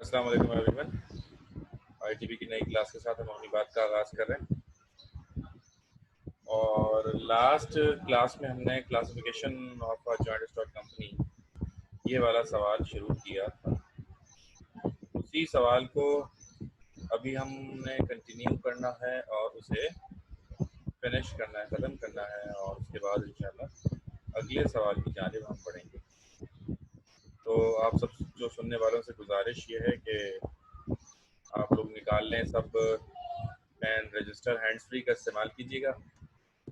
अस्सलाम वालेकुम everyone. ITB की नई क्लास के साथ हम अपनी बात का आगाज़ कर रहे हैं और लास्ट क्लास में हमने classification of a joint stock company ये वाला सवाल शुरू किया था। उसी सवाल को अभी हमने कंटिन्यू करना है और उसे फिनिश करना है, ख़त्म करना है और उसके बाद इंशाल्लाह अगले सवाल की जानिब हम बढ़ेंगे। तो आप सब जो सुनने वालों से गुजारिश ये है कि आप लोग निकाल लें सब पेन, रजिस्टर, हैंड्स फ्री का इस्तेमाल कीजिएगा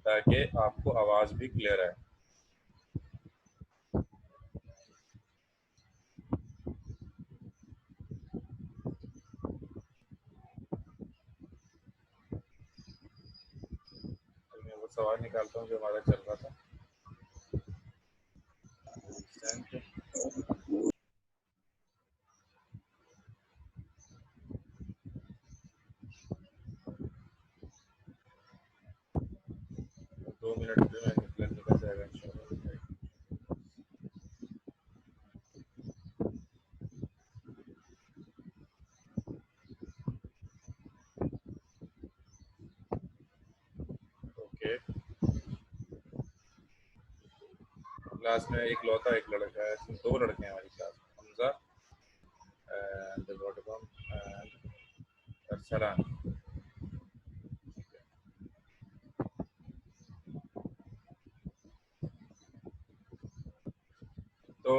ताकि आपको आवाज़ भी क्लियर आए। मैं वो सवाल निकालता हूँ जो हमारा चल रहा था। दो मिनट में निकल जाएगा इंशाल्लाह। ओके, क्लास में एक लौता एक लड़का है, इसमें दो लड़के हैं हमारी क्लास में, हमजा एंड गौतम एंड अरसलान। तो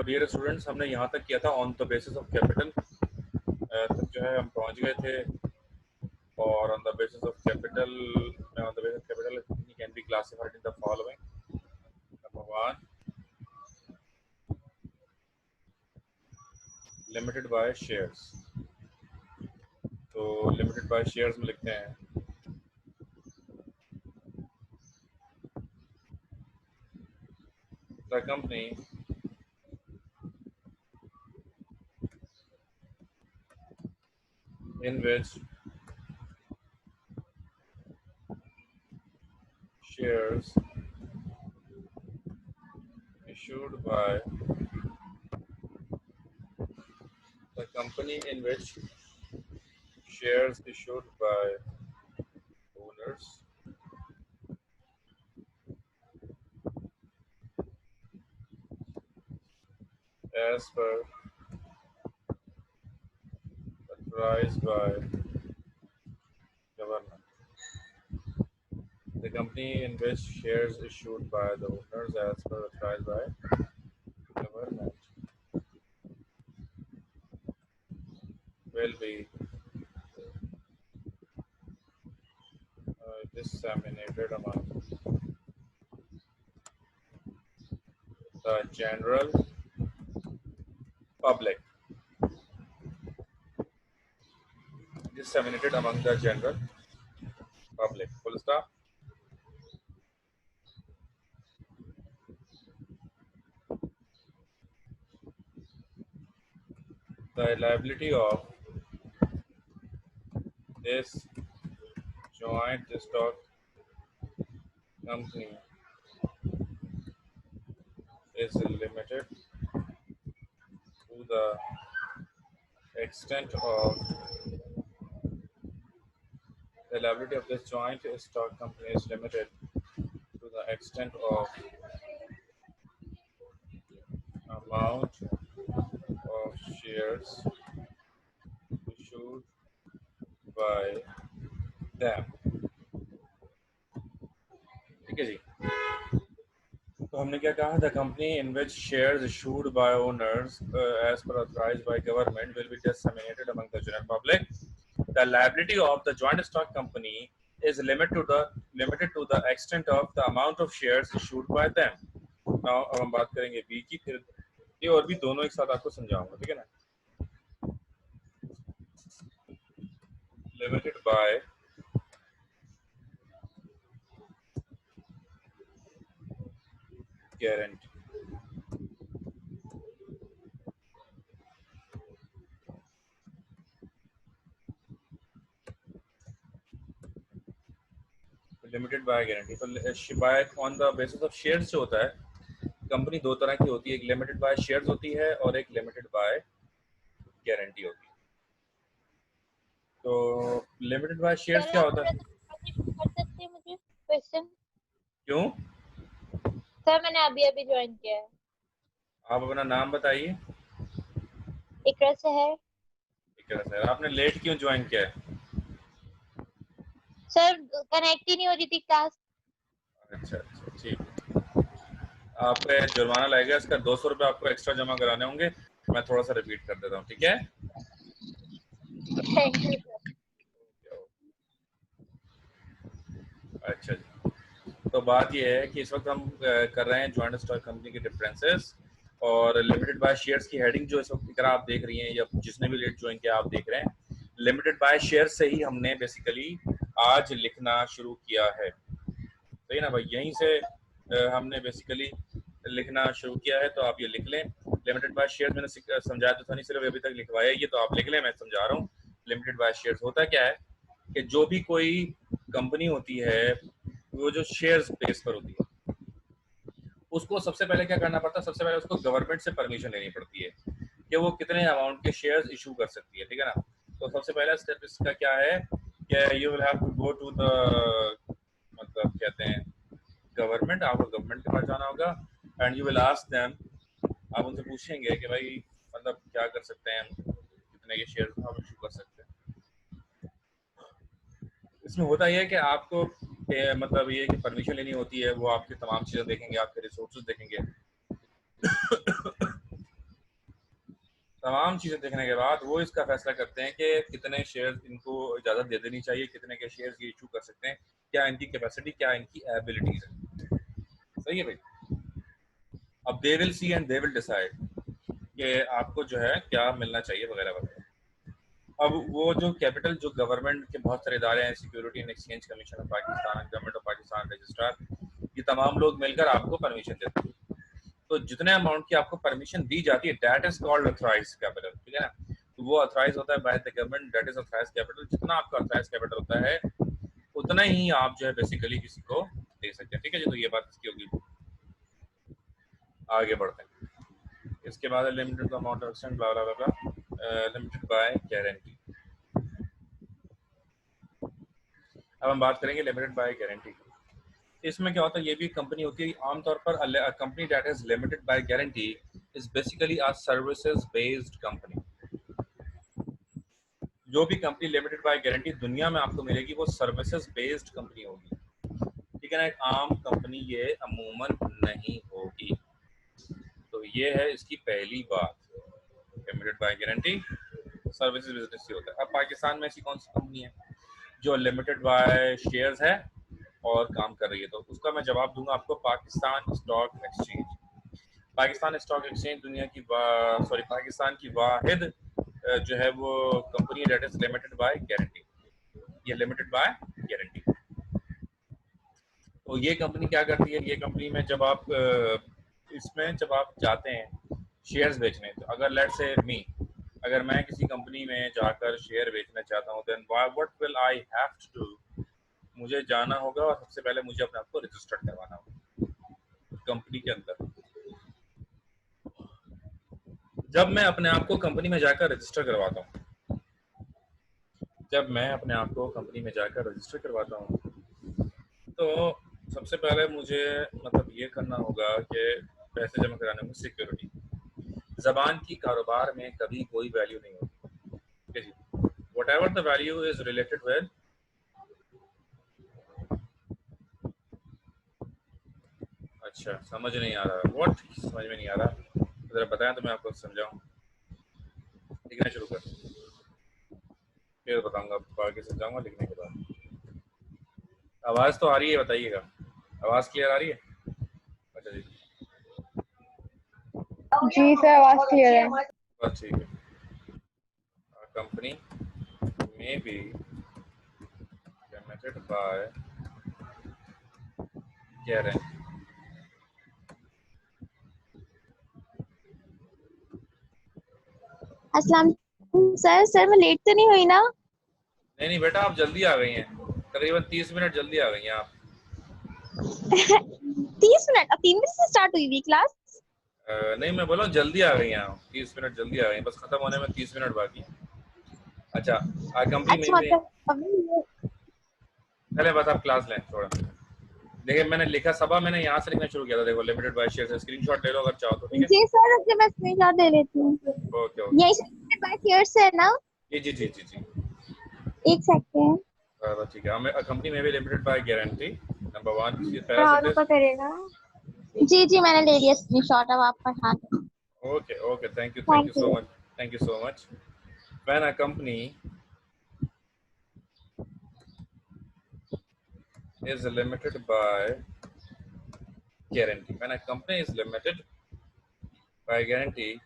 डियर स्टूडेंट्स, हमने यहाँ तक किया था on the basis of capital तक जो है हम पहुँच गए थे और on the basis of capital can be classified in the following. Number 1, limited by shares. तो लिमिटेड बाय शेयर्स में लिखते हैं the company in which shares issued by the company in which shares issued by owners as per authorized by government. The company in which shares issued by the owners as per authorized by government will be disseminated among the general public. Disseminated among the general public. Full stop. The liability of this joint stock company is limited to the extent of the liability of this joint stock company is limited to the extent of amount of shares issued by them. ठीक है जी। तो हमने क्या कहा, the company in which shares issued by owners as per authorized by government will be disseminated among the general public. The liability of the joint stock company is limited to the extent of the amount of shares issued by them. Now अब हम बात करेंगे B की, फिर ये और भी दोनों एक साथ आपको समझाऊंगा, ठीक है ना। Limited by guarantee. Limited by guarantee. तो by on the basis of shares जो होता है, कंपनी दो तरह की होती है, एक लिमिटेड बाय शेयर्स होती है और एक लिमिटेड बाय गारंटी होती है। तो लिमिटेड बाय शेयर्स सर क्या आप होता थोड़ा है? कर सकते हैं मुझे क्वेश्चन? क्यों? सर मैंने अभी अभी ज्वाइन किया है। आप अपना नाम बताइए। इकरा से है। ठीक है सर, आपने लेट क्यों ज्वाइन किया है? सर कनेक्ट ही नहीं हो रही थी क्लास। अच्छा अच्छा, ठीक है। आपका जुर्माना लगेगा, इसका 200 रुपये आपको एक्स्ट्रा जमा कराने होंगे। मैं थोड़ा सा रिपीट कर देता हूँ, ठीक है? Thank you sir. अच्छा जी, तो बात यह है कि इस वक्त हम कर रहे हैं जॉइंट स्टॉक कंपनी के डिफरेंसेस और लिमिटेड बाय शेयर्स की हेडिंग जो इस वक्त की तरह आप देख रही हैं या जिसने भी लेट ज्वाइन किया आप देख रहे हैं, लिमिटेड बाय शेयर से ही हमने बेसिकली आज लिखना शुरू किया है। सही ना भाई? यहीं से हमने बेसिकली लिखना शुरू किया है, तो आप ये लिख लें। लिमिटेड बाय शेयर्स मैंने समझाया तो था नहीं, सिर्फ अभी तक लिखवाया, ये तो आप लिख लें, मैं समझा रहा हूँ। लिमिटेड बाय शेयर्स होता क्या है कि जो भी कोई कंपनी होती है वो जो शेयर्स बेस पर होती है, उसको सबसे पहले क्या करना पड़ता है? सबसे पहले उसको गवर्नमेंट से परमिशन लेनी पड़ती है कि वो कितने अमाउंट के शेयर्स इशू कर सकती है, ठीक है ना? तो सबसे पहला स्टेप इसका क्या है कि you will have to go to the, मतलब कहते हैं गवर्नमेंट, आपको गवर्नमेंट के पास जाना होगा and you will ask them. आप उनसे पूछेंगे कि भाई मतलब क्या कर सकते हैं हम, कितने के शेयर हम इशू कर सकते हैं। इसमें होता यह है कि आपको मतलब ये कि परमिशन लेनी होती है, वो आपकी तमाम चीज़ें देखेंगे, आपके रिसोर्सेज देखेंगे। तमाम चीज़ें देखने के बाद वो इसका फैसला करते हैं कि कितने शेयर इनको इजाज़त दे देनी चाहिए, कितने के शेयर ये इशू कर सकते हैं, क्या इनकी कैपेसिटी, क्या इनकी एबिलिटीज है। सही है भाई? अब they will see and they will decide कि आपको जो है क्या मिलना चाहिए वगैरह वगैरह। अब वो जो कैपिटल, जो गवर्नमेंट के बहुत सारे इदारे हैं, security and exchange commission of Pakistan, government of Pakistan, registrar, ये तमाम लोग मिलकर आपको परमिशन देते हैं। तो जितने अमाउंट की आपको परमिशन दी जाती है, that is called authorised capital, ठीक है ना? तो वो अथॉराइज होता है by the government, that is authorised capital. जितना आपका अथॉराइज्ड कैपिटल होता है उतना ही आप जो है बेसिकली किसी को दे सकते हैं, ठीक है जी? तो ये बात इसकी होगी। आगे बढ़ते हैं। इसके बाद limited amount of extend blah blah blah, limited by guarantee. अब हम बात करेंगे लिमिटेड बाय गारंटी। इसमें क्या होता है, ये भी कंपनी होती है आमतौर पर, company that is limited by guarantee is basically a services based company. जो भी कंपनी लिमिटेड बाय गारंटी दुनिया में आपको मिलेगी वो सर्विसेज बेस्ड कंपनी होगी, ठीक है ना? एक आम कंपनी ये अमूमन नहीं होगी। तो ये है इसकी पहली बात, limited by guarantee services business ही होता है। अब पाकिस्तान में ऐसी कौन सी कंपनी है जो लिमिटेड बाय शेयर्स है और काम कर रही है? तो उसका मैं जवाब दूंगा आपको, Pakistan stock exchange. Pakistan stock exchange दुनिया की पाकिस्तान की वाहिद जो है वो company that is limited by guarantee. ये लिमिटेड बाय गारंटी। तो ये कंपनी क्या करती है? ये कंपनी में जब आप इसमें जब आप जाते हैं शेयर्स बेचने, तो अगर लेट से मी, अगर मैं किसी कंपनी में जाकर शेयर बेचना चाहता हूँ, then what will I have to do? मुझे जाना होगा और सबसे पहले मुझे अपने आप को रजिस्टर्ड करवाना होगा कंपनी के अंदर। जब मैं अपने आप को कंपनी में जाकर रजिस्टर करवाता हूँ, जब मैं अपने आप को कंपनी में जाकर रजिस्टर करवाता हूँ, तो सबसे पहले मुझे मतलब ये करना होगा कि पैसे जमा कराने में सिक्योरिटी, जबान की कारोबार में कभी कोई वैल्यू नहीं होती, ठीक है जी? Whatever the value is related with, अच्छा समझ नहीं आ रहा, व्हाट समझ में नहीं आ रहा, जरा बताएं तो मैं आपको समझाऊं। लिखना शुरू कर, फिर बताऊंगा आपको, आगे समझाऊंगा लिखने के बाद। आवाज़ तो आ रही है, बताइएगा, आवाज़ क्लियर आ रही है? अच्छा जी, जी सर, आवाज क्लियर है। बस ठीक है। कंपनी में बी लिमिटेड बाय गारंटी। अस्सलाम सर। सर मैं लेट तो नहीं हुई ना? नहीं नहीं बेटा, आप जल्दी आ गई हैं, तकरीबन 30 मिनट जल्दी आ गई हैं आप। 30 मिनट? अब 3 बजे से स्टार्ट हुई थी क्लास। नहीं मैं बोला जल्दी आ गई हैं आप, 30 मिनट जल्दी आ गई हैं, बस खत्म होने में 30 मिनट बाकी हैं। अच्छा, कंपनी अच्छा में मतलब अभी पहले बस आप क्लास लें थोड़ा। देखिए मैंने लिखा सबा, मैंने यहाँ से लिखना शुरू किया था। देखो लिमिटेड बाय शेयर से स्क्रीनशॉट ले लो अगर चाहो तो, ठीक है। जी सर, रुकिए मैं स्क्रीनशॉट ले लेती हूँ। Okay okay. यही से बाय शेयर्स है ना? जी जी जी जी जी। एक सेकंड। ठीक है, हमें कंपनी में भी लिमिटेड बाय गारंटी नंबर 1 पहला हाँ सेंटेंस। रुका करेगा। जी जी मैंने ले लिया स्क्रीनशॉट, अब आप पढ़ा दो। Okay okay, thank thank you so you. Much, thank you so much. When a company is limited by guarantee, when a company is limited by guarantee,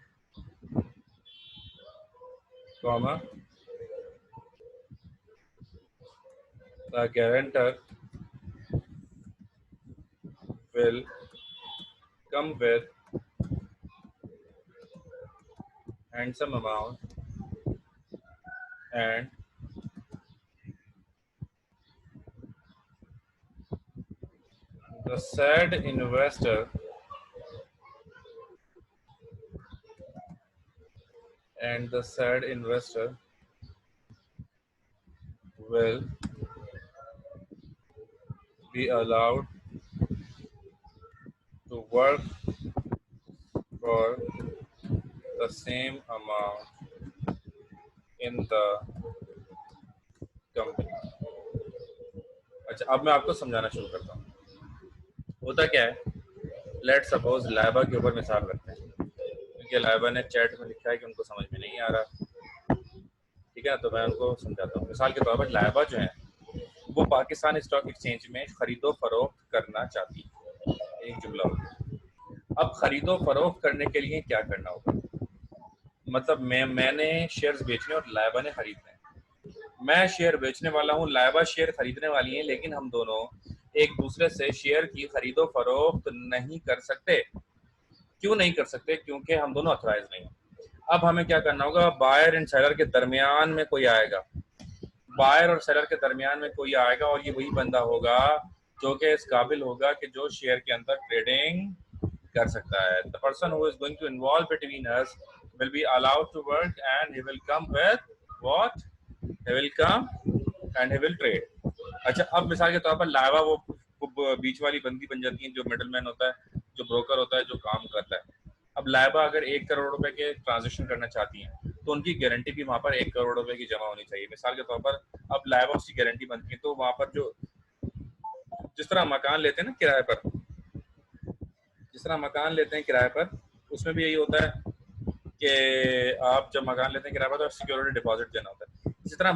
comma, the guarantor will come with handsome amount and the said investor will be allowed to work for the same amount in the company। अच्छा, अब मैं आपको समझाना शुरू करता हूँ। होता क्या है, लेट सपोज लाइबा के ऊपर मिसाल रखते हैं, क्योंकि लाइबा ने चैट में लिखा है कि उनको समझ में नहीं आ रहा, ठीक है ना, तो मैं उनको समझाता हूँ। मिसाल के तौर पर लाइबा जो है वो पाकिस्तान स्टॉक एक्सचेंज में खरीदो फरोख्त करना चाहती है, एक जुमला होगा। अब खरीदो फरोख्त करने के लिए क्या करना होगा, मतलब मैंने शेयर्स बेचने और लाइबा ने खरीदने। मैं शेयर बेचने वाला हूँ, लाइबा शेयर खरीदने वाली है, लेकिन हम दोनों एक दूसरे से शेयर की खरीदो फरोख्त नहीं कर सकते। क्यों नहीं कर सकते? क्योंकि हम दोनों ऑथराइज नहीं हैं। अब हमें क्या करना होगा, बायर एंड सेलर के दरमियान में कोई आएगा, बायर और सेलर के दरमियान में कोई आएगा, और ये वही बंदा होगा जो कि इस काबिल होगा कि जो शेयर के अंदर ट्रेडिंग कर सकता है। The person who is going to involve between us will be allowed to work and he will come with what, he will come and he will trade। अच्छा, अब मिसाल के तौर पर लाइबा वो बीच वाली बंदी बन जाती है, जो मिडलमैन होता है, जो ब्रोकर होता है, जो काम करता है। अब लाइबा अगर 1 करोड़ रुपए के ट्रांजेक्शन करना चाहती हैं तो उनकी गारंटी भी वहां पर 1 करोड़ रुपए की जमा होनी चाहिए। मिसाल के तौर पर अब लाइबा उसकी गारंटी बनती है, तो वहां पर जो जिस तरह मकान लेते हैं ना किराए पर, जिस तरह मकान लेते हैं किराए पर, उसमें भी यही होता है कि आप जब मकान लेते हैं किराए पर तो सिक्योरिटी डिपॉजिट देना होता है। इसी तरह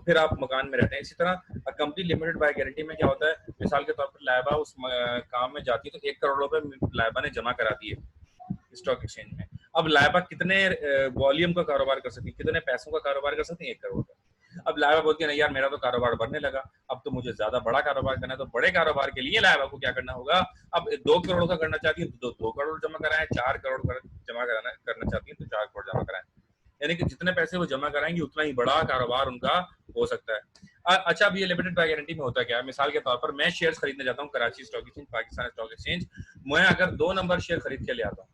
फिर आप मकान में रहते हैं। इसी तरह कंपनी लिमिटेड बाय गारंटी में क्या होता है, मिसाल के तौर पर लाइबा उस काम में जाती है तो 1 करोड़ रुपए लाइबा ने जमा करा दिए स्टॉक एक्सचेंज में। अब लाइबा कितने वॉल्यूम का कारोबार कर सकती है, कितने पैसों का कारोबार कर सकती है? 1 करोड़ का। अब लाइबा बोलती है नहीं यार, मेरा तो कारोबार बढ़ने लगा, अब तो मुझे ज्यादा बड़ा कारोबार करना है। तो बड़े कारोबार के लिए लाइबा को क्या करना होगा, अब 2 करोड़ का करना चाहती है तो 2 करोड़ जमा कराएं, 4 करोड़ जमा करना चाहती है तो 4 करोड़ जमा कराएं। यानी कि जितने पैसे वो जमा कराएंगे उतना ही बड़ा कारोबार उनका हो सकता है। अच्छा, अब ये लिमिटेड बाय गारंटी में होता क्या है, मिसाल के तौर पर मैं शेयर्स खरीदने जाता हूँ Karachi stock exchange, Pakistan stock exchange. मैं अगर 2 नंबर शेयर खरीद के ले आता हूँ,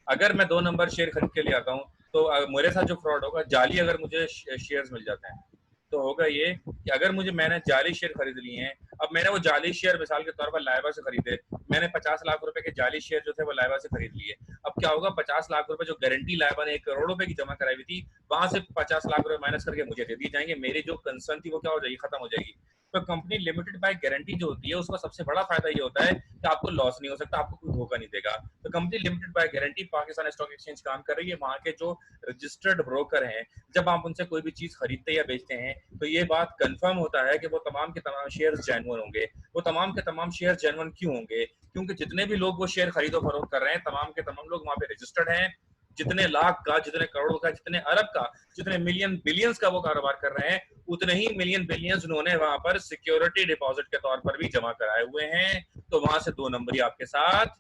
अगर मैं 2 नंबर शेयर खरीद के ले आता हूँ तो मेरे साथ जो फ्रॉड होगा, जाली अगर मुझे शेयर्स मिल जाते हैं तो होगा ये कि अगर मैंने जाली शेयर खरीद लिए हैं, अब मैंने वो जाली शेयर मिसाल के तौर पर लाइबा से खरीदे, मैंने 50 लाख रुपए के जाली शेयर जो थे वो लाइबा से खरीद लिए। अब क्या होगा, 50 लाख रुपए जो गारंटी लाइबा ने 1 करोड़ रुपए की जमा कराई हुई थी, वहां से 50 लाख रुपए माइनस करके मुझे दे दिए जाएंगे। मेरी जो कंसर्न थी वो क्या हो जाएगी, खत्म हो जाएगी। तो कंपनी लिमिटेड बाय गारंटी जो होती है उसका सबसे बड़ा फायदा ये होता है कि आपको लॉस नहीं हो सकता, आपको कोई धोखा नहीं देगा। तो company limited by guarantee Pakistan stock exchange काम कर रही है। वहां के जो रजिस्टर्ड ब्रोकर हैं, जब आप उनसे कोई भी चीज खरीदते या बेचते हैं तो ये बात कंफर्म होता है कि वो तमाम के तमाम शेयर जेन्युइन होंगे। वो तमाम के तमाम शेयर जेन्युइन क्यों होंगे, क्योंकि जितने भी लोग वो शेयर खरीदो फरोख्त कर रहे हैं, तमाम के तमाम लोग वहां पे रजिस्टर्ड हैं। जितने लाख का, जितने करोड़ का, जितने अरब का, जितने मिलियन बिलियंस का वो कारोबार कर रहे हैं, उतने ही मिलियन बिलियंस उन्होंने वहां पर सिक्योरिटी डिपॉजिट के तौर पर भी जमा कराए हुए हैं। तो वहां से 2 नंबरी आपके साथ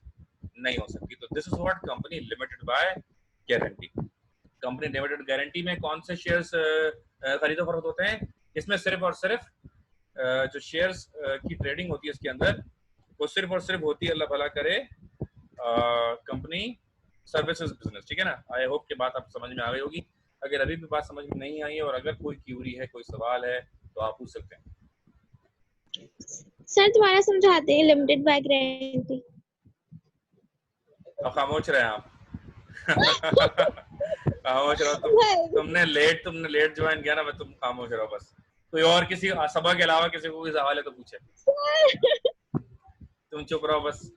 नहीं हो सकती। तो this is what company limited by guarantee. Company limited guarantee में कौन से शेयर्स खरीदो फरोख्त होते हैं? इसमें सिर्फ और सिर्फ जो शेयर्स की ट्रेडिंग होती है इसके अंदर, वो सिर्फ और सिर्फ होती है, अल्लाह भला करे, कंपनी सर्विसेज बिजनेस। ठीक है ना, आई होप कि बात आप समझ में आ गई होगी। अगर अभी भी बात समझ में नहीं आई है और अगर कोई क्यूरी है, कोई सवाल है तो आप पूछ सकते हैं। सर दोबारा समझाते हैं लिमिटेड बाय गारंटी। अब खामोश रहे आप। खामोश रहो तुमने लेट ज्वाइन किया ना, मैं तुम खामोश रहो बस। कोई और किसी सबा के अलावा किसी को कोई सवाल है तो पूछे, तुम चुप रहो बस।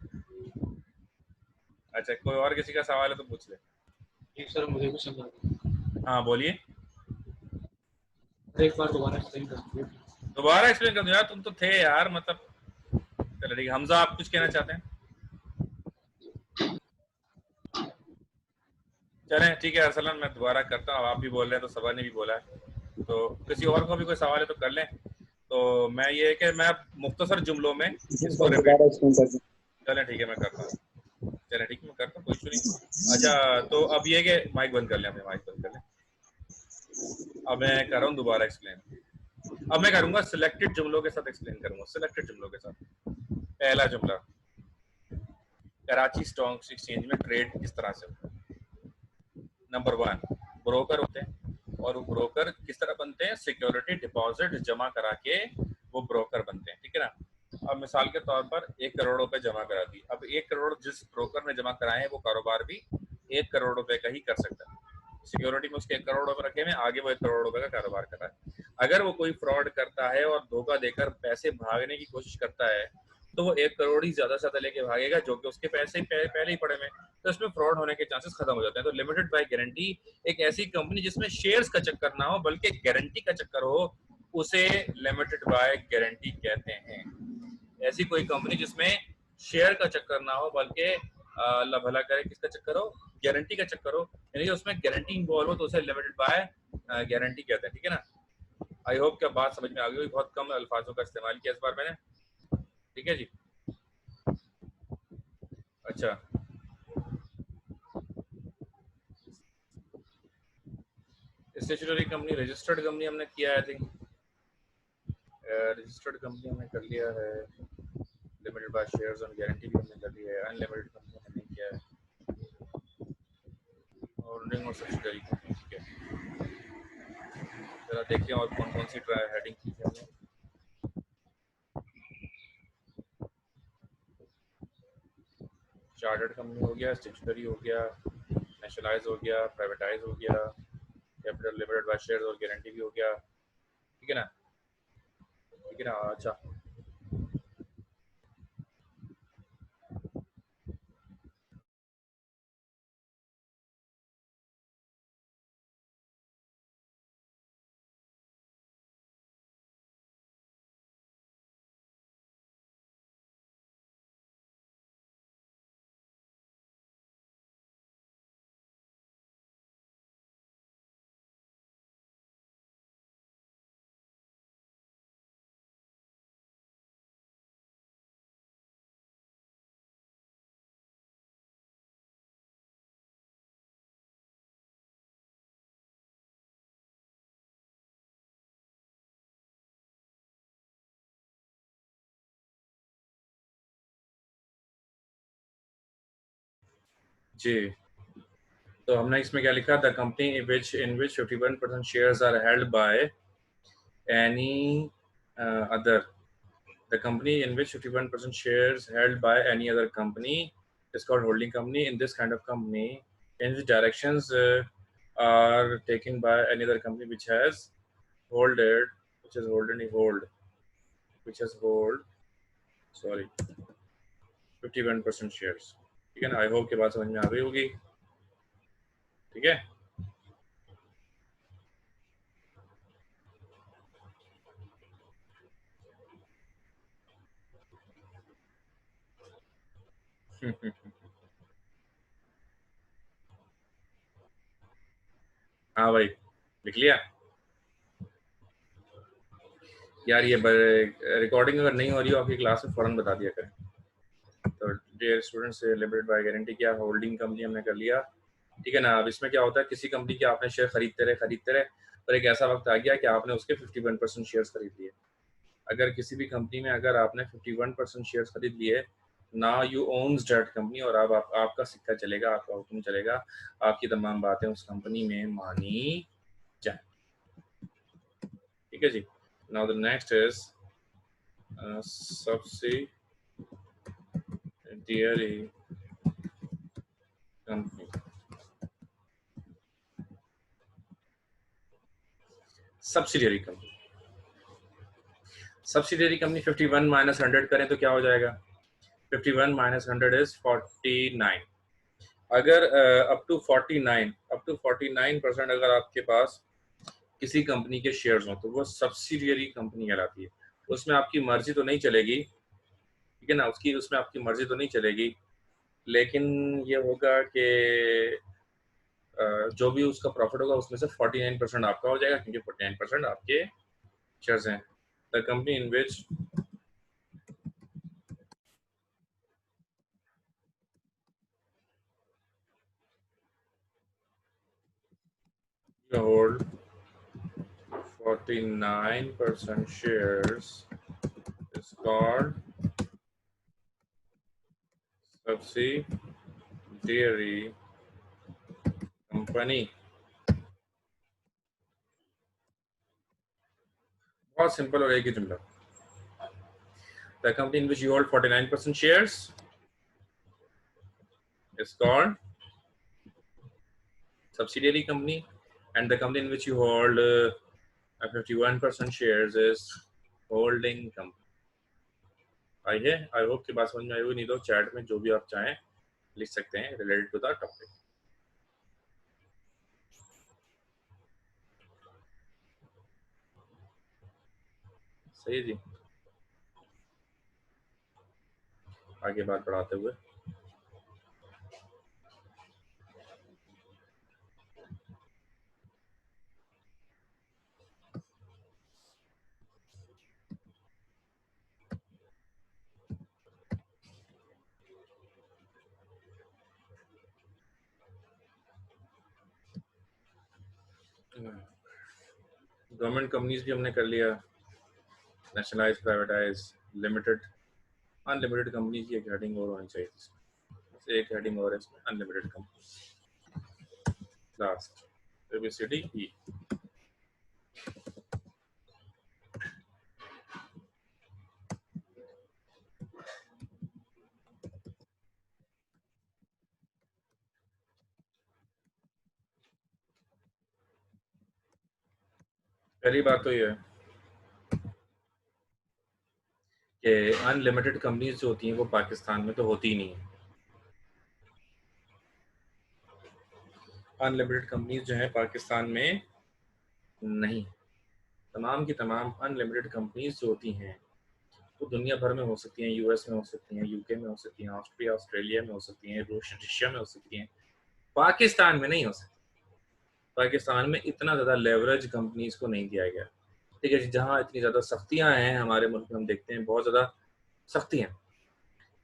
अच्छा, कोई और किसी का सवाल है तो पूछ ले। जी सर, मुझे कुछ समझा दो। हाँ बोलिए। एक बार दोबारा एक्सप्लेन कर दीजिए। दोबारा एक्सप्लेन कर दो यार, तुम तो थे यार, मतलब। चलो ठीक है, हमजा आप कुछ कहना चाहते हैं? चलें ठीक है अरसलन, मैं दोबारा करता हूँ। आप भी बोल रहे हैं तो सबा ने भी बोला है, तो किसी और को भी कोई सवाल है तो कर लें। तो मैं ये कि मैं मुख्तसर जुमलों में इसको रिपीट। चलें ठीक है, मैं करता हूँ। चलें ठीक है, मैं करता हूँ, कोई इशू नहीं। अच्छा, तो अब ये कि माइक बंद कर लें, अपने माइक बंद कर लें। अब मैं कर रहा हूँ दोबारा एक्सप्लेन। अब मैं करूँगा सिलेक्टेड जुमलों के साथ एक्सप्लेन करूँगा, सिलेक्टेड जुमलों के साथ। पहला जुमला, कराची स्टॉक एक्सचेंज में ट्रेड किस तरह से होता है। नंबर 1, ब्रोकर होते हैं, और वो ब्रोकर किस तरह बनते हैं? सिक्योरिटी डिपॉजिट जमा करा के वो ब्रोकर बनते हैं, ठीक है ना। अब मिसाल के तौर पर 1 करोड़ रुपए जमा करा दी। अब 1 करोड़ जिस ब्रोकर ने जमा कराए हैं वो कारोबार भी 1 करोड़ रुपए का ही कर सकता है। सिक्योरिटी में उसके 1 करोड़ रुपए रखे हुए, आगे वो 1 करोड़ रुपए का कारोबार कर रहा है। अगर वो कोई फ्रॉड करता है और धोखा देकर पैसे भागने की कोशिश करता है तो वो 1 करोड़ ही ज्यादा से ज्यादा लेके भागेगा, जो कि उसके पैसे पहले ही पड़े हुए, तो इसमें फ्रॉड होने के चांसेस खत्म हो जाते हैं। तो लिमिटेड बाय गारंटी एक ऐसी कंपनी जिसमें शेयर्स का चक्कर ना हो बल्कि गारंटी का चक्कर हो, उसे लिमिटेड बाय गारंटी कहते हैं। ऐसी कोई कंपनी जिसमें शेयर का चक्कर ना हो बल्कि अल्लाह भला करे किसका चक्कर हो? गारंटी का चक्कर हो, यानी कि उसमें गारंटी इन्वॉल्व हो, तो उसे लिमिटेड बाय गारंटी कहते हैं, ठीक है ना। आई होप क्या बात समझ में आ गई होगी। बहुत कम अल्फाजों का इस्तेमाल किया इस बार मैंने, ठीक है जी। अच्छा, स्टेशनरी कंपनी, रजिस्टर्ड कंपनी हमने किया है, आई थिंक रजिस्टर्ड कंपनी हमने कर लिया है। Limited by shares on guarantee भी हमने कर लिया है। अनलिमिटेड कंपनी हमने नहीं किया है। होल्डिंग और सब्सिडरी कंपनी, ठीक है। जरा देखते हैं और कौन कौन सी ट्राई हेडिंग की है हमने। चार्टर्ड कंपनी हो गया, स्टेशनरी हो गया, नेशनलाइज हो गया, प्राइवेटाइज हो गया, कैपिटल लिमिटेड बाय शेयर्स और गारंटी भी हो गया, ठीक है ना, ठीक है ना। अच्छा, जी, तो हमने इसमें क्या लिखा? The company in which 51% shares are held by any other, the company in which 51% shares held by any other company is called holding company. In this kind of company, in which directions are taken by any other company which has holded, which has hold, sorry, 51% shares, ठीक है ना। I hope के बात समझ में आ गई होगी, ठीक है। हाँ भाई, लिख लिया यार। ये रिकॉर्डिंग अगर नहीं हो रही हो आपकी क्लास में फ़ौरन बता दिया करें। तो dear students, limited by guarantee क्या, होल्डिंग कंपनी हमने कर लिया, ठीक है ना। अब इसमें क्या होता है, किसी कंपनी के आपने शेयर खरीदते रहे और एक ऐसा वक्त आ गया कि आपने उसके 51% शेयर्स खरीद लिए। अगर किसी भी कंपनी में अगर आपने 51% शेयर्स खरीद लिए, now you owns that company, और अब आपका सिक्का चलेगा, आपका हुक्म चलेगा, आपकी तमाम बातें उस कंपनी में मानी ठीक है जी। Now the next is subsidiary company. Subsidiary company, subsidiary company 51 minus 100 करें तो क्या हो जाएगा? 51 माइनस 100 इज 49। अगर अप टू 49% अगर आपके पास किसी कंपनी के शेयर्स हो तो वो सब्सिडियरी कंपनी कहलाती है। उसमें आपकी मर्जी तो नहीं चलेगी, ठीक है ना, उसमें आपकी मर्जी तो नहीं चलेगी, लेकिन ये होगा कि जो भी उसका प्रॉफिट होगा उसमें से 49% आपका हो जाएगा, क्योंकि 49% आपके शेयर्स हैं। The company in which you hold 49% shares is called subsidiary company। बहुत सिंपल हो जाएगी जुमला। The company in which you hold 49% shares is called subsidiary company, and the company in which you hold 51% shares is holding company। आई है, I hope की बात समझ में आई होगी, नहीं तो चैट में जो भी आप चाहें लिख सकते हैं रिलेटेड टू द टॉपिक। सही है जी। आगे बात बढ़ाते हुए गवर्नमेंट कंपनीज भी हमने कर लिया, nationalise, privatise, limited, unlimited companies की एक हेडिंग और होनी चाहिए, एक हेडिंग और है इसमें, unlimited company. Last ABCD E। पहली बात तो ये है कि अनलिमिटेड कंपनीज जो होती हैं वो पाकिस्तान में तो होती ही नहीं है। अनलिमिटेड कंपनीज जो हैं पाकिस्तान में नहीं, तमाम की तमाम अनलिमिटेड कंपनीज जो होती हैं वो दुनिया भर में हो सकती हैं, यूएस में हो सकती हैं, यूके में हो सकती हैं, ऑस्ट्रिया ऑस्ट्रेलिया में हो सकती हैं, रशिया में हो सकती हैं, पाकिस्तान में नहीं हो सकती। पाकिस्तान में इतना ज़्यादा लेवरेज कंपनीज को नहीं दिया गया, ठीक है, जहाँ इतनी ज़्यादा सख्तियाँ हैं हमारे मुल्क में, हम देखते हैं बहुत ज़्यादा सख्ती हैं,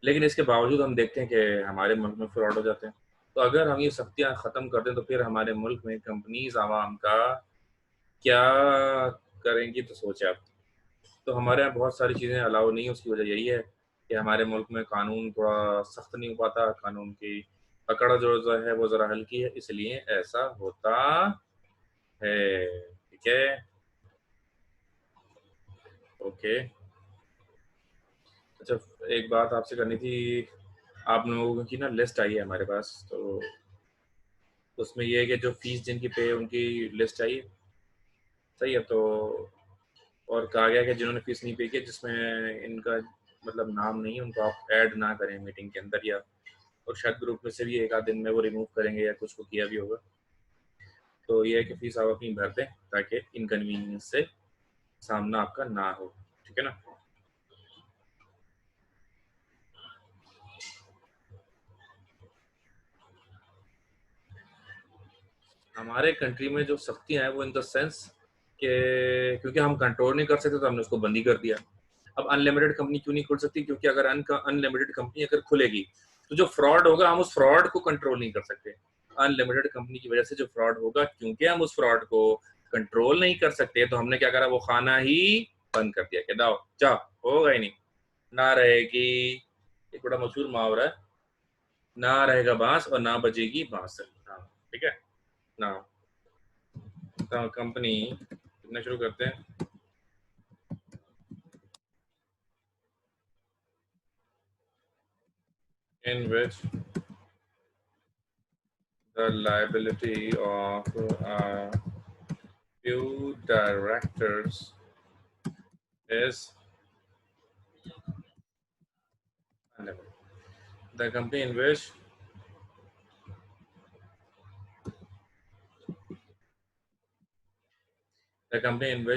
लेकिन इसके बावजूद हम देखते हैं कि हमारे मुल्क में फ्रॉड हो जाते हैं। तो अगर हम ये सख्तियाँ ख़त्म कर दें तो फिर हमारे मुल्क में कंपनीज आवाम का क्या करेंगी, तो सोचे आप। तो हमारे यहाँ बहुत सारी चीज़ें अलाउ नहीं, उसकी वजह यही है कि हमारे मुल्क में कानून थोड़ा सख्त नहीं हो पाता, कानून की पकड़ जो है वो ज़रा हल्की है, इसलिए ऐसा होता है, ठीक है, ओके। अच्छा, एक बात आपसे करनी थी, आप लोगों की ना लिस्ट आई है हमारे पास, तो उसमें ये है कि जो फीस जिनकी पे है उनकी लिस्ट आई है, सही है, तो और कहा गया कि जिन्होंने फीस नहीं पे की, जिसमें इनका मतलब नाम नहीं है, उनको आप ऐड ना करें मीटिंग के अंदर, या और शायद ग्रुप में से भी एक आध दिन में वो रिमूव करेंगे या कुछ को किया भी होगा। तो ये है कि फीस आप अपनी भर दें ताकि इनकन्वीनियंस से सामना आपका ना हो, ठीक है ना। हमारे कंट्री में जो सख्तियां हैं वो इन द सेंस कि क्योंकि हम कंट्रोल नहीं कर सकते तो हमने उसको बंद ही कर दिया। अब अनलिमिटेड कंपनी क्यों नहीं खुल सकती? क्योंकि अगर अनलिमिटेड कंपनी अगर खुलेगी तो जो फ्रॉड होगा हम उस फ्रॉड को कंट्रोल नहीं कर सकते। अनलिमिटेड कंपनी की वजह से जो फ्रॉड होगा, क्योंकि हम उस फ्रॉड को कंट्रोल नहीं कर सकते, तो हमने क्या करा, वो खाना ही बंद कर दिया कि दाओ जाओ, होगा ही नहीं, ना रहेगी, एक बड़ा मशहूर मुहावरा है, ना रहेगा बांस और ना बजेगी बांसुरी। हाँ, ठीक है ना। कंपनी कितना शुरू करते हैं, in which the liability of few directors is unlimited. The company in which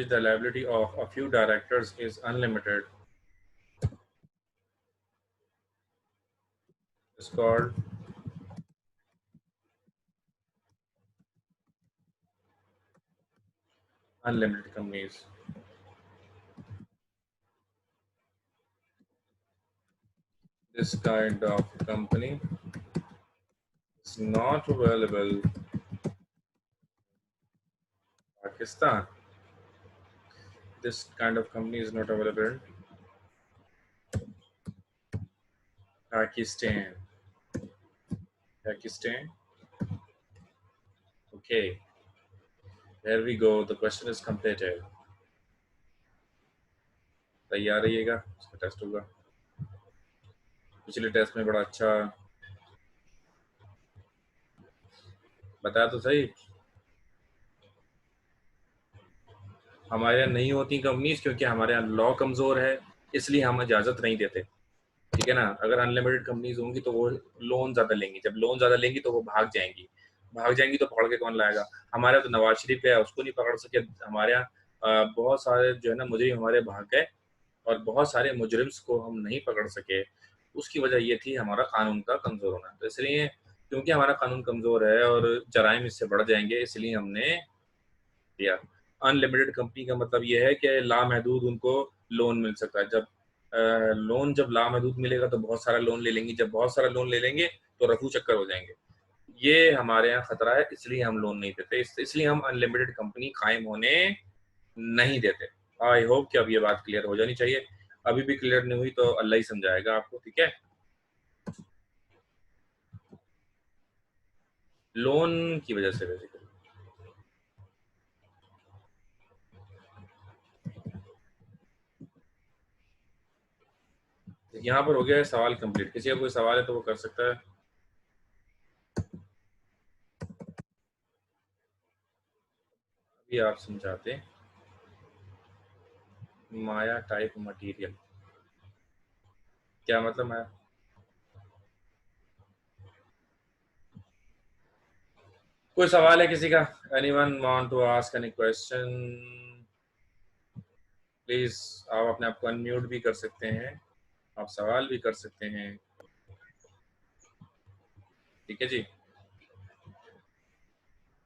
the liability of a few directors is unlimited is called unlimited companies. This kind of company is not available in Pakistan. This kind of company is not available in Pakistan. Okay, there we go. The question is completed. तैयार रहिएगा, इसका test होगा. पिछले test में बड़ा अच्छा बताया तो सही. हमारे यहाँ नहीं होती कंपनीज क्योंकि हमारे यहाँ लॉ कमजोर है, इसलिए हम इजाजत नहीं देते. ठीक है ना. अगर अनलिमिटेड कंपनीज होंगी तो वो लोन ज्यादा लेंगी. जब लोन ज्यादा लेंगी तो वो भाग जाएंगी तो पकड़ के कौन लाएगा. हमारे यहाँ तो नवाज शरीफ है, उसको नहीं पकड़ सके. हमारे यहाँ बहुत सारे जो है ना मुजरिम हमारे भाग गए और बहुत सारे मुजरिम्स को हम नहीं पकड़ सके. उसकी वजह ये थी हमारा कानून का कमजोर होना. तो इसलिए क्योंकि हमारा कानून कमजोर है और जराइम इससे बढ़ जाएंगे, इसलिए हमने दिया. अनलिमिटेड कंपनी का मतलब ये है कि लामहदूद उनको लोन मिल सकता है. जब लामहदूद मिलेगा तो बहुत सारा लोन ले लेंगे. जब बहुत सारा लोन ले लेंगे तो रफू चक्कर हो जाएंगे. ये हमारे यहाँ खतरा है, इसलिए हम लोन नहीं देते. इसलिए हम अनलिमिटेड कंपनी कायम होने नहीं देते. आई होप कि अब ये बात क्लियर हो जानी चाहिए. अभी भी क्लियर नहीं हुई तो अल्लाह ही समझाएगा आपको. ठीक है. लोन की वजह से बेसिकली यहाँ पर हो गया है सवाल कंप्लीट. किसी का कोई सवाल है तो वो कर सकता है. अभी आप समझाते हैं. माया टाइप मटेरियल क्या मतलब है. कोई सवाल है किसी का. Anyone want to ask any question? Please आप अपने आप को अनम्यूट भी कर सकते हैं, आप सवाल भी कर सकते हैं. ठीक है जी.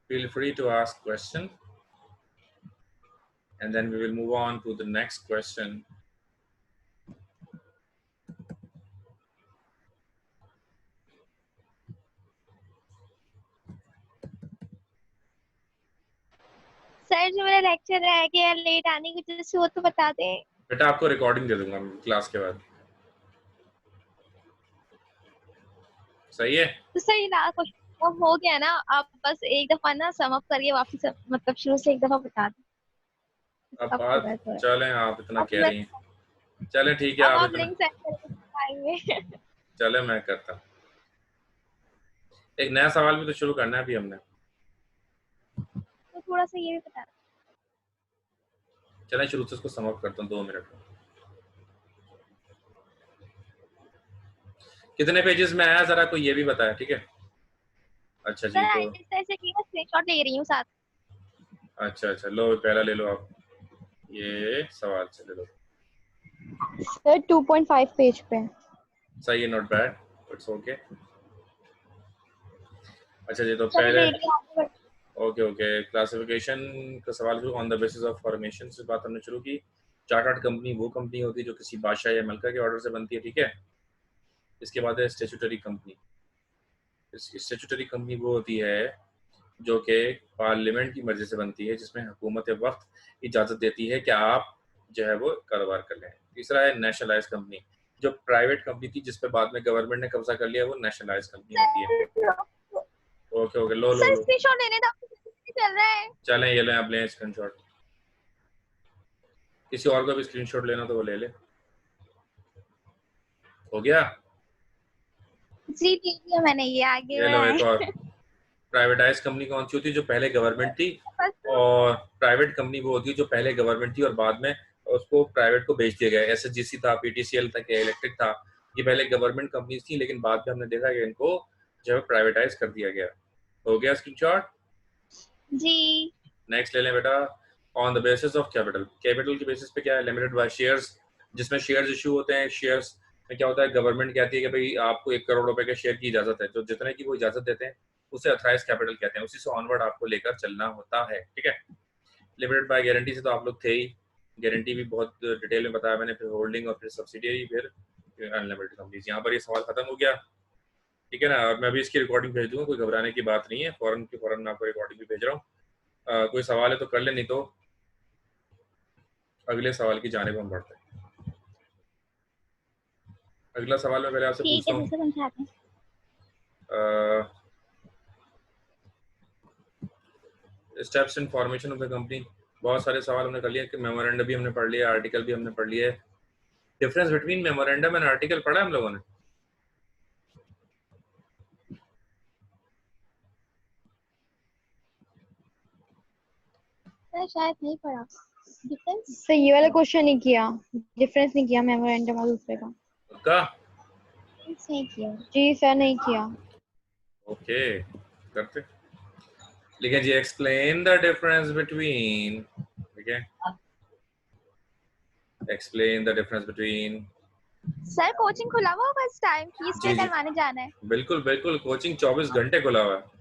Feel free to ask question and then we will move on to the next question. Sir जो मेरा लेक्चर रह गया लेट आने की वजह से वो तो बता दें. बेटा आपको रिकॉर्डिंग दे दूंगा क्लास के बाद. सही है. तो सर ये लास्ट क्वेश्चन हो गया ना, आप बस एक दफा ना सम अप करके वापस मतलब शुरू से एक दफा बता दें. अब बात चलें, आप इतना कह रही हैं. चलें ठीक है. आप लिंक सेंड करके दिखाएंगे. चले मैं करता हूँ. एक नया सवाल भी तो शुरू करना है अभी हमने. तो थोड़ा सा ये भी बता. चलें शुरू से इसको सम अप करता हूँ 2 मिनट में. कितने पेजेस में आया जरा कोई ये भी बताया. ठीक है. अच्छा जी. तो ऐसे की मैं स्क्रीनशॉट ले रही हूँ साथ. अच्छा लो पहला ले लो आप. ये सवाल से ले लो. सर 2.5 पेज पे. सही है. Not bad. It's okay. अच्छा जी. तो पहले ओके क्लासिफिकेशन का सवाल शुरू. On the basis of formation से बात हमने शुरू की. चार्टर्ड कंपनी वो कंपनी होती है जो किसी बादशाह या मलका के ऑर्डर से बनती है. ठीक है. इसके बाद है स्टैट्यूटरी कंपनी. स्टैट्यूटरी कंपनी वो होती है जो कि पार्लियामेंट की मर्जी से बनती है, जिसमें हुकूमत वक्त इजाज़त देती है कि आप जो है वो कारोबार कर लें. तीसरा है नेशनलाइज कंपनी, जो प्राइवेट कंपनी थी जिस पे बाद में गवर्नमेंट ने कब्जा कर लिया, वो नेशनलाइज कंपनी होती है. ओके लो स्क्रीनशॉट लेने दो. चल रहा है. चलें ये लें आप लें स्क्रीनशॉट. किसी और को भी स्क्रीनशॉट लेना तो वो ले ले. हो गया. जी दे दिया मैंने, ये आगे ये में लो है। एक और। प्राइवेटाइज कंपनी कौन सी होती है? जो पहले गवर्नमेंट थी, बस और प्राइवेट कंपनी वो होती है जो पहले गवर्नमेंट थी और बाद में उसको प्राइवेट को बेच दिया गया। एसएचजीसी था, पीटीसीएल था, के इलेक्ट्रिक था, ये पहले गवर्नमेंट कंपनीज थी, लेकिन बाद में हमने देखा कि इनको जो है प्राइवेटाइज कर दिया गया। हो गया स्क्रीनशॉट? जी। नेक्स्ट ले लें बेटा। On the basis of capital, capital के बेसिस पे क्या है? लिमिटेड बाय शेयर्स, जिसमें शेयर्स इशू होते हैं। शेयर्स में क्या होता है? गवर्नमेंट कहती है कि भाई आपको 1 करोड़ रुपए के शेयर की इजाजत है, जो जितने की वो इजाजत देते हैं उसे अथराइज कैपिटल कहते हैं। उसी से ऑनवर्ड आपको लेकर चलना होता है, ठीक है। लिमिटेड बाय गारंटी से तो आप लोग थे ही, गारंटी भी बहुत डिटेल में बताया मैंने, फिर होल्डिंग और फिर सब्सिडियरी, फिर अनलिमिटेड कंपनीज। यहाँ पर ये सवाल खत्म हो गया, ठीक है ना। और मैं भी इसकी रिकॉर्डिंग भेज दूंगा, कोई घबराने की बात नहीं है, फौरन की फौरन मैं आपको रिकॉर्डिंग भी भेज रहा हूँ। कोई सवाल है तो कर ले, नहीं तो अगले सवाल की जानिब हम बढ़ते हैं। अगला सवाल मैं पहले आपसे ठीक पूछता है, हूँ। फिर से समझाते हैं। Steps in formation of the company, बहुत सारे सवाल हमने कर लिए कि मेमोरेंडम भी हमने पढ़ लिया, आर्टिकल भी हमने पढ़ लिया है। Difference between memorandum and article पढ़ा है हम लोगों ने? मैंने शायद नहीं पढ़ा डिफरेंस। सर ये वाला क्वेश्चन नहीं किया, डिफरेंस नहीं किया मेमोरेंडम और दूसरे का। का नहीं किया। जी सर नहीं किया। ओके, करते। लिखे जी, एक्सप्लेन द डिफरेंस बिटवीन, ठीक है, explain the difference between. Sir coaching खुला हुआ होगा इस टाइम, फीस पे जी जी, करवाने जाना है। बिल्कुल बिल्कुल, कोचिंग 24 घंटे खुला हुआ है।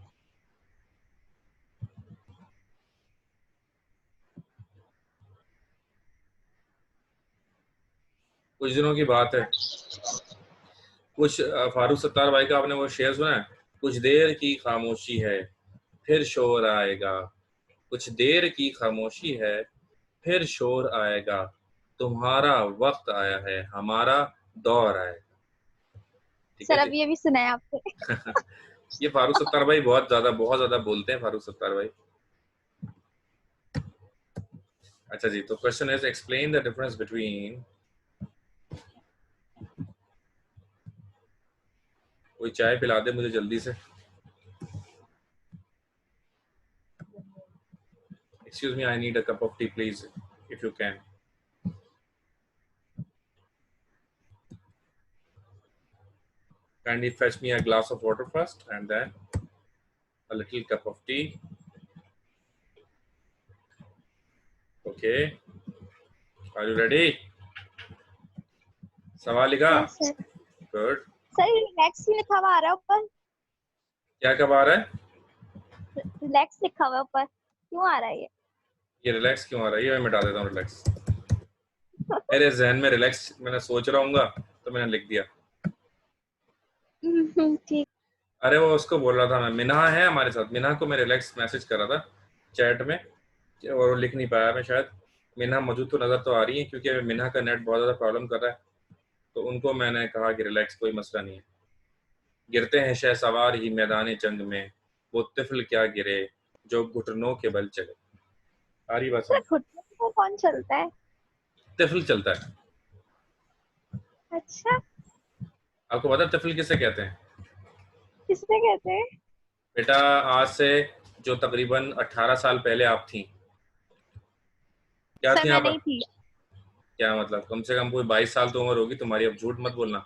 कुछ दिनों की बात है, कुछ फारूक सत्तार भाई का आपने वो शेयर सुना है? कुछ देर की खामोशी है फिर शोर आएगा, कुछ देर की खामोशी है फिर शोर आएगा, तुम्हारा वक्त आया है हमारा दौर आएगा। ठीक सर है अब ये भी सुना है आपने। जी। ये फारूक सत्तार भाई बहुत ज्यादा बोलते हैं, फारूक सत्तार भाई। अच्छा जी, तो question is explain the difference between. कोई चाय पिला दे मुझे जल्दी से। Excuse me, I need a cup of tea, please, if you can. Kindly fetch me a glass of water first, and then a little cup of tea. Okay. Are you ready? सवाल लिखा? Yes, sir. Good. Sir relax लिखा हुआ आ रहा है ऊपर, क्या कब आ रहा है? रिलैक्स लिखा हुआ है ऊपर, क्यों आ रहा है ये? ये रिलैक्स क्यों आ रहा है? ये मैं मिटा देता हूँ रिलैक्स। मेरे जहन में रिलैक्स मैंने सोच रहा हूँगा तो मैंने लिख दिया। ठीक। अरे वो उसको बोल रहा था मैं, मिन्हा है हमारे साथ, मिन्हा को मैं रिलैक्स मैसेज कर रहा था चैट में, और वो लिख नहीं पाया मैं शायद। मिन्हा मौजूद तो नजर तो आ रही है, क्योंकि मिन्हा का नेट बहुत ज्यादा प्रॉब्लम कर रहा है, तो उनको मैंने कहा कि रिलैक्स, कोई मसला नहीं है। गिरते हैं शहसवार ही मैदान जंग में, वो तिफल क्या गिरे जो घुटनों के बल चले। आ रही बात सर समझ? घुटनों को कौन चलता है? तिफल चलता है। अच्छा, आपको पता है तिफल किसे कहते हैं? किसने कहते हैं? बेटा आज से जो तकरीबन 18 साल पहले आप थी, क्या सर थी मैं आप? नहीं थी। क्या मतलब, कम से कम कोई 22 साल तो उम्र होगी तुम्हारी, अब झूठ मत बोलना।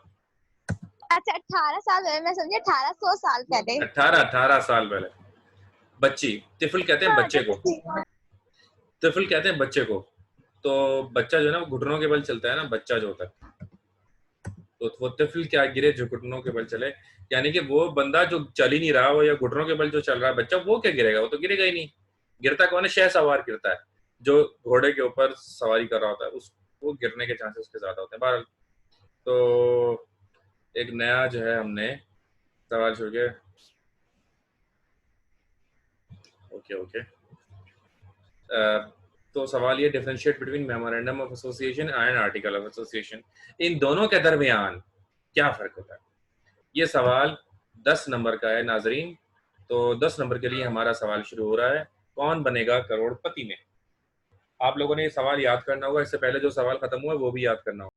अच्छा 18 साल पहले, मैं समझी 1800 साल पहले। 18 साल पहले। बच्ची, तिफल कहते हैं हाँ, बच्चे को, तिफल कहते हैं बच्चे को। तो बच्चा जो है ना वो घुटनों के बल चलता है ना, बच्चा जो होता है, तो वो तिफल क्या गिरे जो घुटनों के बल चले, यानी कि वो बंदा जो चल ही नहीं रहा हो या घुटनों के बल जो चल रहा है बच्चा, वो क्या गिरेगा? वो तो गिरेगा ही नहीं। गिरता कौन है? शहसवार गिरता है, जो घोड़े के ऊपर सवारी कर रहा होता है, उस वो गिरने के चांसेस उसके ज्यादा होते हैं। बहरहाल, तो एक नया जो है हमने सवाल शुरू किया। Okay okay. तो सवाल ये, differentiate between memorandum of association and article of association, इन दोनों के दरमियान क्या फर्क होता है? ये सवाल 10 नंबर का है नाजरीन। तो 10 नंबर के लिए हमारा सवाल शुरू हो रहा है, कौन बनेगा करोड़पति में? आप लोगों ने ये सवाल याद करना होगा, इससे पहले जो सवाल खत्म हुआ है वो भी याद करना होगा।